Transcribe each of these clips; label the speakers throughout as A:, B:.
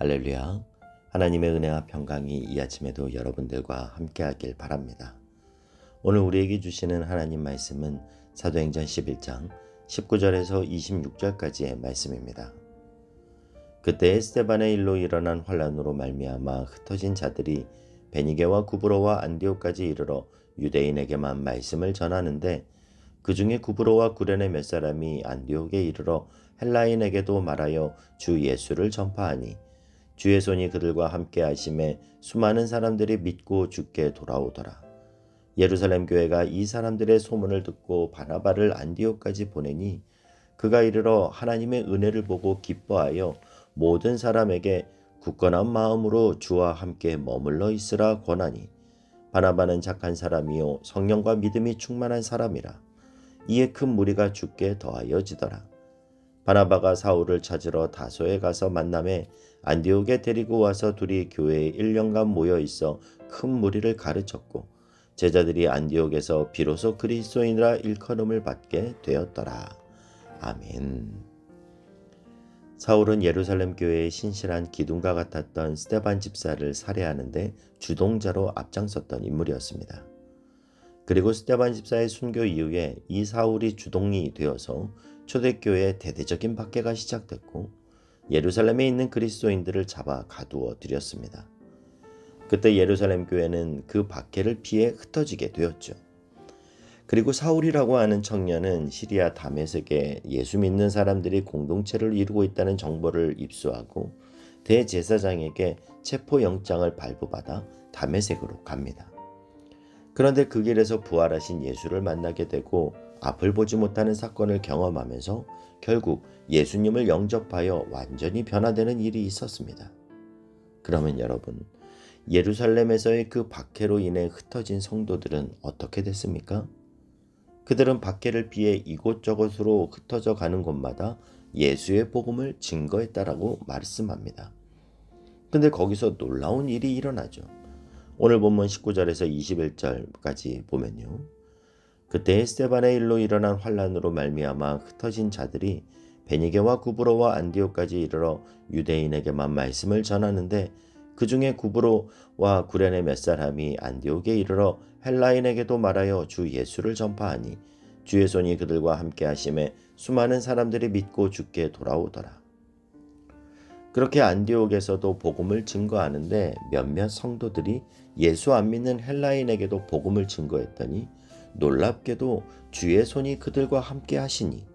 A: 할렐루야. 하나님의 은혜와 평강이 이 아침에도 여러분들과 함께하길 바랍니다. 오늘 우리에게 주시는 하나님 말씀은 사도행전 11장 19절에서 26절까지의 말씀입니다. 그때 스데반의 일로 일어난 환란으로 말미암아 흩어진 자들이 베니게와 구브로와 안디옥까지 이르러 유대인에게만 말씀을 전하는데 그 중에 구브로와 구레네 몇 사람이 안디옥에 이르러 헬라인에게도 말하여 주 예수를 전파하니 주의 손이 그들과 함께 하심에 수많은 사람들이 믿고 주께 돌아오더라. 예루살렘 교회가 이 사람들의 소문을 듣고 바나바를 안디옥까지 보내니 그가 이르러 하나님의 은혜를 보고 기뻐하여 모든 사람에게 굳건한 마음으로 주와 함께 머물러 있으라 권하니 바나바는 착한 사람이요 성령과 믿음이 충만한 사람이라. 이에 큰 무리가 주께 더하여지더라. 바나바가 사울을 찾으러 다소에 가서 만남에 안디옥에 데리고 와서 둘이 교회에 1년간 모여 있어 큰 무리를 가르쳤고 제자들이 안디옥에서 비로소 그리스도인이라 일컬음을 받게 되었더라. 아멘. 사울은 예루살렘 교회의 신실한 기둥과 같았던 스데반 집사를 살해하는데 주동자로 앞장섰던 인물이었습니다. 그리고 스데반 집사의 순교 이후에 이 사울이 주동이 되어서 초대교회의 대대적인 박해가 시작됐고 예루살렘에 있는 그리스도인들을 잡아 가두어 들였습니다. 그때 예루살렘 교회는 그 박해를 피해 흩어지게 되었죠. 그리고 사울이라고 하는 청년은 시리아 다메섹에 예수 믿는 사람들이 공동체를 이루고 있다는 정보를 입수하고 대제사장에게 체포영장을 발부받아 다메섹으로 갑니다. 그런데 그 길에서 부활하신 예수를 만나게 되고 앞을 보지 못하는 사건을 경험하면서 결국 예수님을 영접하여 완전히 변화되는 일이 있었습니다. 그러면 여러분, 예루살렘에서의 그 박해로 인해 흩어진 성도들은 어떻게 됐습니까? 그들은 박해를 피해 이곳저곳으로 흩어져 가는 곳마다 예수의 복음을 증거했다라고 말씀합니다. 근데 거기서 놀라운 일이 일어나죠. 오늘 본문 19절에서 21절까지 보면요. 그때 스데반의 일로 일어난 환란으로 말미암아 흩어진 자들이 베니게와 구브로와 안디옥까지 이르러 유대인에게만 말씀을 전하는데 그 중에 구브로와 구레네 몇 사람이 안디옥에 이르러 헬라인에게도 말하여 주 예수를 전파하니 주의 손이 그들과 함께 하심에 수많은 사람들이 믿고 주께 돌아오더라. 그렇게 안디옥에서도 복음을 증거하는데 몇몇 성도들이 예수 안 믿는 헬라인에게도 복음을 증거했더니 놀랍게도 주의 손이 그들과 함께 하시니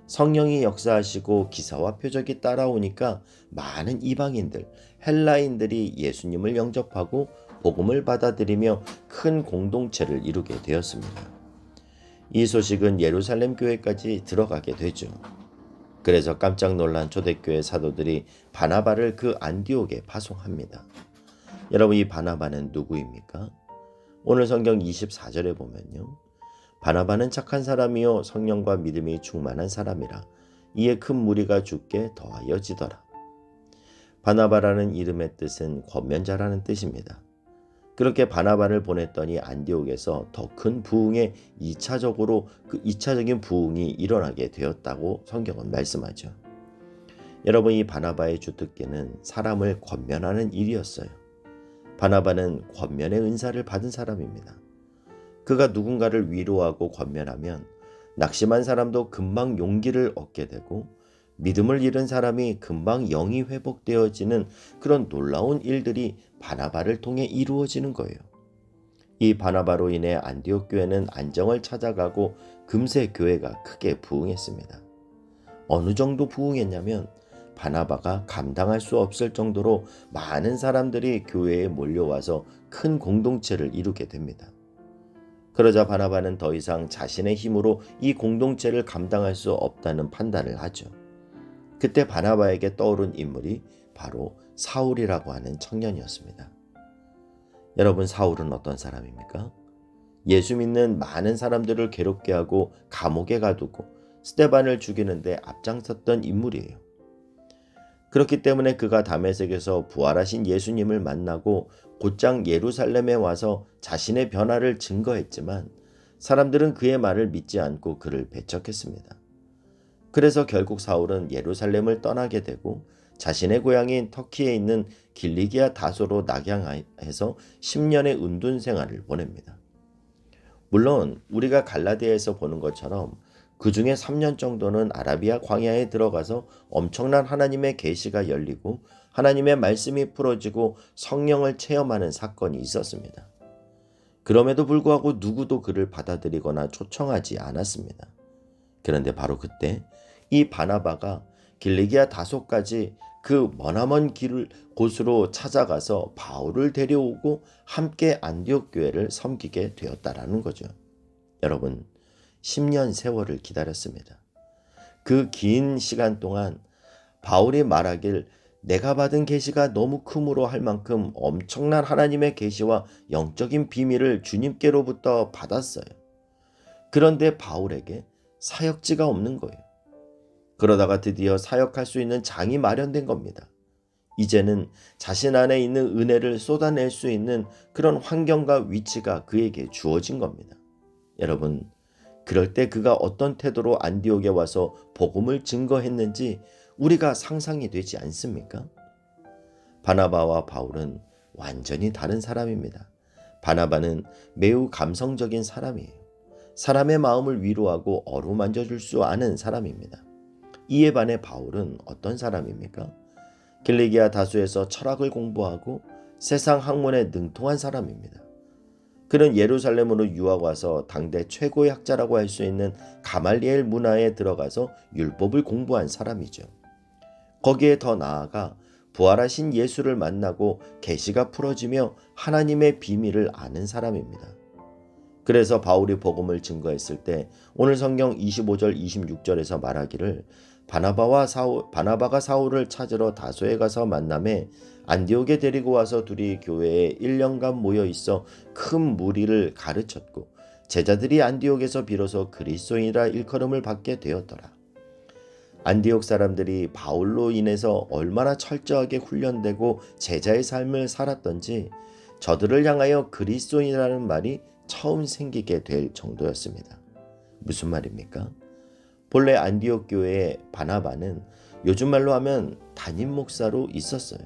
A: 성령이 역사하시고 기사와 표적이 따라오니까 많은 이방인들, 헬라인들이 예수님을 영접하고 복음을 받아들이며 큰 공동체를 이루게 되었습니다. 이 소식은 예루살렘 교회까지 들어가게 되죠. 그래서 깜짝 놀란 초대교회 사도들이 바나바를 그 안디옥에 파송합니다. 여러분, 이 바나바는 누구입니까? 오늘 성경 24절에 보면요. 바나바는 착한 사람이요 성령과 믿음이 충만한 사람이라. 이에 큰 무리가 주께 더하여지더라. 바나바라는 이름의 뜻은 권면자라는 뜻입니다. 그렇게 바나바를 보냈더니 안디옥에서 더 큰 부흥에 2차적인 부흥이 일어나게 되었다고 성경은 말씀하죠. 여러분, 이 바나바의 주특기는 사람을 권면하는 일이었어요. 바나바는 권면의 은사를 받은 사람입니다. 그가 누군가를 위로하고 권면하면 낙심한 사람도 금방 용기를 얻게 되고 믿음을 잃은 사람이 금방 영이 회복되어지는 그런 놀라운 일들이 바나바를 통해 이루어지는 거예요. 이 바나바로 인해 안디옥 교회는 안정을 찾아가고 금세 교회가 크게 부흥했습니다. 어느 정도 부흥했냐면 바나바가 감당할 수 없을 정도로 많은 사람들이 교회에 몰려와서 큰 공동체를 이루게 됩니다. 그러자 바나바는 더 이상 자신의 힘으로 이 공동체를 감당할 수 없다는 판단을 하죠. 그때 바나바에게 떠오른 인물이 바로 사울이라고 하는 청년이었습니다. 여러분, 사울은 어떤 사람입니까? 예수 믿는 많은 사람들을 괴롭게 하고 감옥에 가두고 스데반을 죽이는데 앞장섰던 인물이에요. 그렇기 때문에 그가 다메섹에서 부활하신 예수님을 만나고 곧장 예루살렘에 와서 자신의 변화를 증거했지만 사람들은 그의 말을 믿지 않고 그를 배척했습니다. 그래서 결국 사울은 예루살렘을 떠나게 되고 자신의 고향인 터키에 있는 길리기아 다소로 낙양해서 10년의 은둔 생활을 보냅니다. 물론 우리가 갈라디아에서 보는 것처럼 그 중에 3년 정도는 아라비아 광야에 들어가서 엄청난 하나님의 계시가 열리고 하나님의 말씀이 풀어지고 성령을 체험하는 사건이 있었습니다. 그럼에도 불구하고 누구도 그를 받아들이거나 초청하지 않았습니다. 그런데 바로 그때 이 바나바가 길리기아 다소까지 그 머나먼 곳으로 찾아가서 바울을 데려오고 함께 안디옥 교회를 섬기게 되었다라는 거죠. 여러분, 10년 세월을 기다렸습니다. 그 긴 시간 동안 바울이 말하길 내가 받은 계시가 너무 크므로 할 만큼 엄청난 하나님의 계시와 영적인 비밀을 주님께로부터 받았어요. 그런데 바울에게 사역지가 없는 거예요. 그러다가 드디어 사역할 수 있는 장이 마련된 겁니다. 이제는 자신 안에 있는 은혜를 쏟아낼 수 있는 그런 환경과 위치가 그에게 주어진 겁니다. 여러분, 그럴 때 그가 어떤 태도로 안디옥에 와서 복음을 증거했는지 우리가 상상이 되지 않습니까? 바나바와 바울은 완전히 다른 사람입니다. 바나바는 매우 감성적인 사람이에요. 사람의 마음을 위로하고 어루만져 줄 수 아는 사람입니다. 이에 반해 바울은 어떤 사람입니까? 길리기아 다소에서 철학을 공부하고 세상 학문에 능통한 사람입니다. 그는 예루살렘으로 유학 와서 당대 최고의 학자라고 할 수 있는 가말리엘 문화에 들어가서 율법을 공부한 사람이죠. 거기에 더 나아가 부활하신 예수를 만나고 계시가 풀어지며 하나님의 비밀을 아는 사람입니다. 그래서 바울이 복음을 증거했을 때 오늘 성경 25절 26절에서 말하기를 바나바가 사울을 찾으러 다소에 가서 만남에 안디옥에 데리고 와서 둘이 교회에 1년간 모여 있어 큰 무리를 가르쳤고 제자들이 안디옥에서 비로소 그리스도인이라 일컬음을 받게 되었더라. 안디옥 사람들이 바울로 인해서 얼마나 철저하게 훈련되고 제자의 삶을 살았던지 저들을 향하여 그리스도인이라는 말이 처음 생기게 될 정도였습니다. 무슨 말입니까? 본래 안디옥 교회의 바나바는 요즘 말로 하면 담임 목사로 있었어요.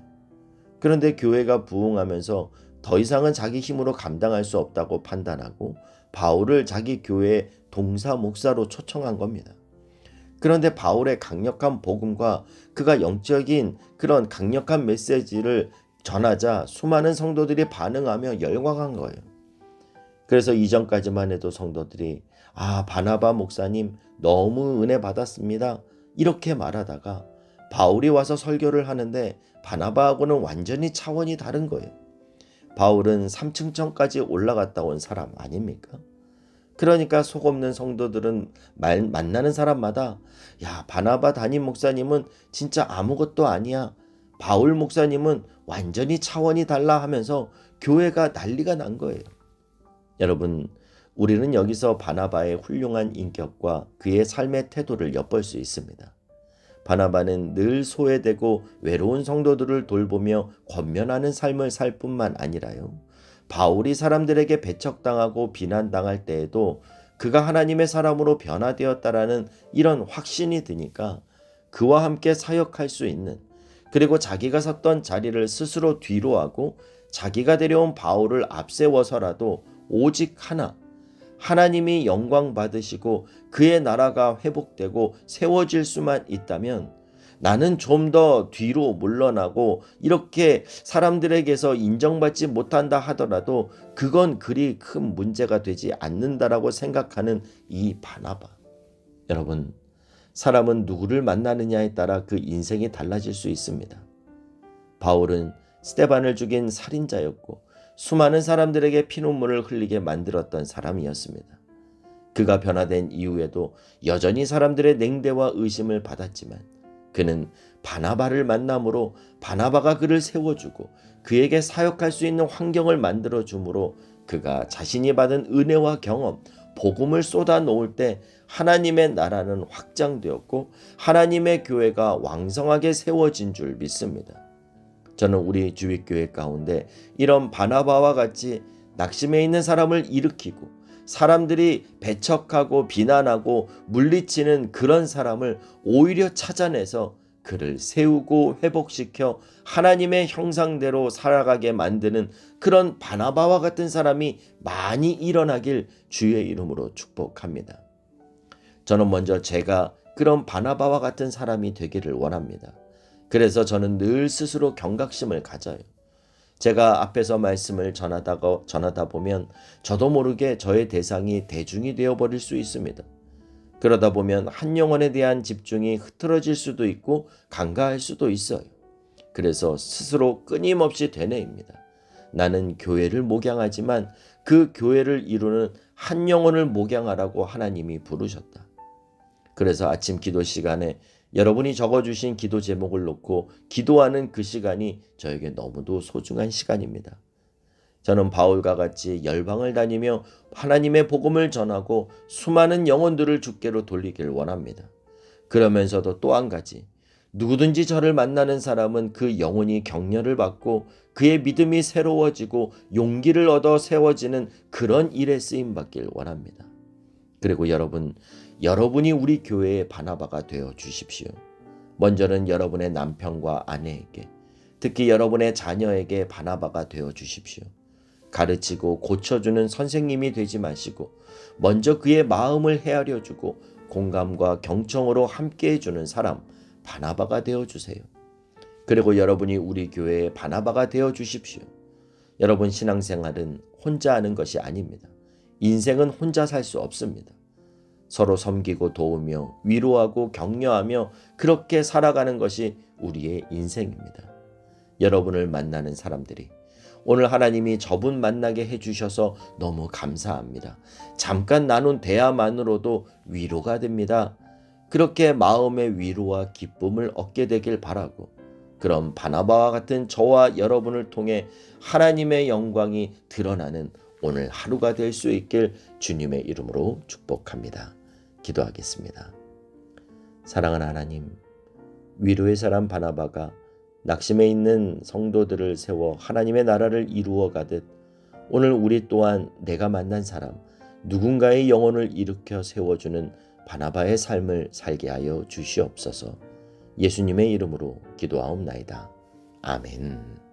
A: 그런데 교회가 부흥하면서 더 이상은 자기 힘으로 감당할 수 없다고 판단하고 바울을 자기 교회의 동사 목사로 초청한 겁니다. 그런데 바울의 강력한 복음과 그가 영적인 그런 강력한 메시지를 전하자 수많은 성도들이 반응하며 열광한 거예요. 그래서 이전까지만 해도 성도들이 바나바 목사님 너무 은혜 받았습니다. 이렇게 말하다가 바울이 와서 설교를 하는데 바나바하고는 완전히 차원이 다른 거예요. 바울은 3층천까지 올라갔다 온 사람 아닙니까? 그러니까 속 없는 성도들은 만나는 사람마다 바나바 담임 목사님은 진짜 아무것도 아니야. 바울 목사님은 완전히 차원이 달라 하면서 교회가 난리가 난 거예요. 여러분, 우리는 여기서 바나바의 훌륭한 인격과 그의 삶의 태도를 엿볼 수 있습니다. 바나바는 늘 소외되고 외로운 성도들을 돌보며 권면하는 삶을 살 뿐만 아니라요. 바울이 사람들에게 배척당하고 비난당할 때에도 그가 하나님의 사람으로 변화되었다라는 이런 확신이 드니까 그와 함께 사역할 수 있는, 그리고 자기가 섰던 자리를 스스로 뒤로하고 자기가 데려온 바울을 앞세워서라도 오직 하나님이 영광 받으시고 그의 나라가 회복되고 세워질 수만 있다면 나는 좀 더 뒤로 물러나고 이렇게 사람들에게서 인정받지 못한다 하더라도 그건 그리 큰 문제가 되지 않는다라고 생각하는 이 바나바. 여러분, 사람은 누구를 만나느냐에 따라 그 인생이 달라질 수 있습니다. 바울은 스데반을 죽인 살인자였고 수많은 사람들에게 피눈물을 흘리게 만들었던 사람이었습니다. 그가 변화된 이후에도 여전히 사람들의 냉대와 의심을 받았지만 그는 바나바를 만남으로 바나바가 그를 세워주고 그에게 사역할 수 있는 환경을 만들어주므로 그가 자신이 받은 은혜와 경험, 복음을 쏟아 놓을 때 하나님의 나라는 확장되었고 하나님의 교회가 왕성하게 세워진 줄 믿습니다. 저는 우리 주윗교회 가운데 이런 바나바와 같이 낙심해 있는 사람을 일으키고 사람들이 배척하고 비난하고 물리치는 그런 사람을 오히려 찾아내서 그를 세우고 회복시켜 하나님의 형상대로 살아가게 만드는 그런 바나바와 같은 사람이 많이 일어나길 주의 이름으로 축복합니다. 저는 먼저 제가 그런 바나바와 같은 사람이 되기를 원합니다. 그래서 저는 늘 스스로 경각심을 가져요. 제가 앞에서 말씀을 전하다 보면 저도 모르게 저의 대상이 대중이 되어버릴 수 있습니다. 그러다 보면 한 영혼에 대한 집중이 흐트러질 수도 있고 간과할 수도 있어요. 그래서 스스로 끊임없이 되뇌입니다. 나는 교회를 목양하지만 그 교회를 이루는 한 영혼을 목양하라고 하나님이 부르셨다. 그래서 아침 기도 시간에 여러분이 적어주신 기도 제목을 놓고 기도하는 그 시간이 저에게 너무도 소중한 시간입니다. 저는 바울과 같이 열방을 다니며 하나님의 복음을 전하고 수많은 영혼들을 주께로 돌리길 원합니다. 그러면서도 또 한 가지, 누구든지 저를 만나는 사람은 그 영혼이 격려를 받고 그의 믿음이 새로워지고 용기를 얻어 세워지는 그런 일에 쓰임받길 원합니다. 그리고 여러분이 우리 교회의 바나바가 되어 주십시오. 먼저는 여러분의 남편과 아내에게, 특히 여러분의 자녀에게 바나바가 되어 주십시오. 가르치고 고쳐주는 선생님이 되지 마시고 먼저 그의 마음을 헤아려 주고 공감과 경청으로 함께 해주는 사람, 바나바가 되어 주세요. 그리고 여러분이 우리 교회의 바나바가 되어 주십시오. 여러분, 신앙생활은 혼자 하는 것이 아닙니다. 인생은 혼자 살 수 없습니다. 서로 섬기고 도우며 위로하고 격려하며 그렇게 살아가는 것이 우리의 인생입니다. 여러분을 만나는 사람들이 오늘 하나님이 저분 만나게 해주셔서 너무 감사합니다. 잠깐 나눈 대화만으로도 위로가 됩니다. 그렇게 마음의 위로와 기쁨을 얻게 되길 바라고, 그런 바나바와 같은 저와 여러분을 통해 하나님의 영광이 드러나는 오늘 하루가 될 수 있길 주님의 이름으로 축복합니다. 기도하겠습니다. 사랑하는 하나님, 위로의 사람 바나바가 낙심해 있는 성도들을 세워 하나님의 나라를 이루어 가듯 오늘 우리 또한 내가 만난 사람, 누군가의 영혼을 일으켜 세워주는 바나바의 삶을 살게 하여 주시옵소서. 예수님의 이름으로 기도하옵나이다. 아멘.